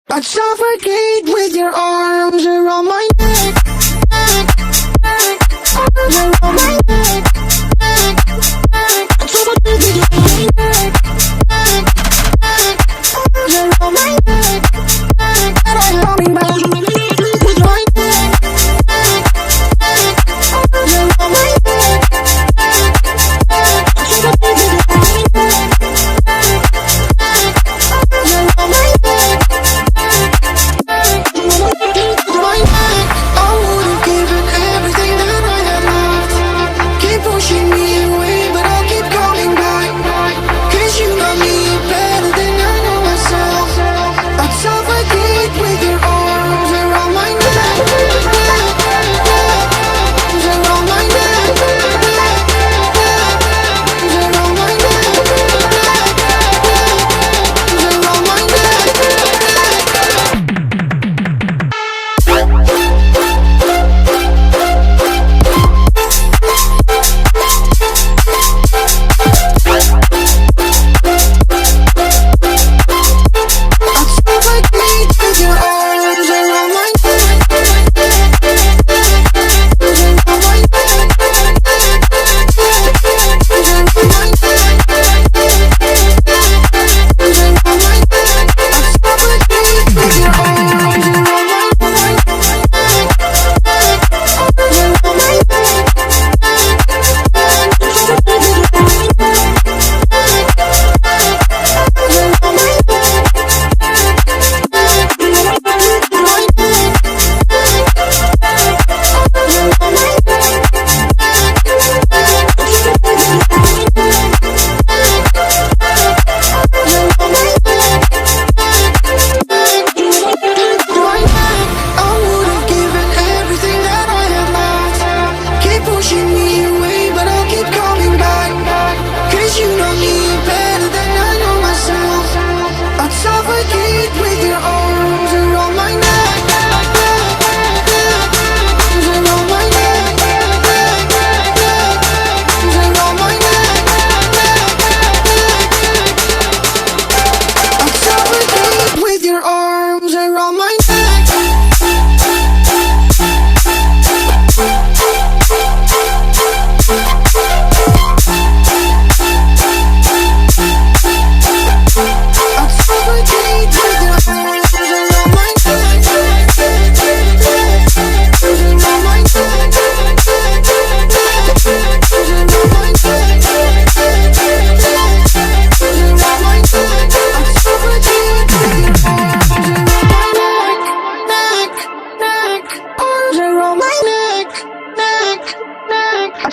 I'd suffocate with your arms around my neck, arms around my neck, I'd suffocate with your neck, arms around my neck, and I'm coming back with my neck, arms around my neck, I'd suffocate with your neck, arms around my neck. I would've given everything that I had left. Keep pushing me away, but I'll keep coming back. 'Cause you know me better than I know myself. I'd suffocate with your arms around my neck, arms around my neck, arms around my neck, arms around my neck.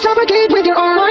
Suffocate with your arms.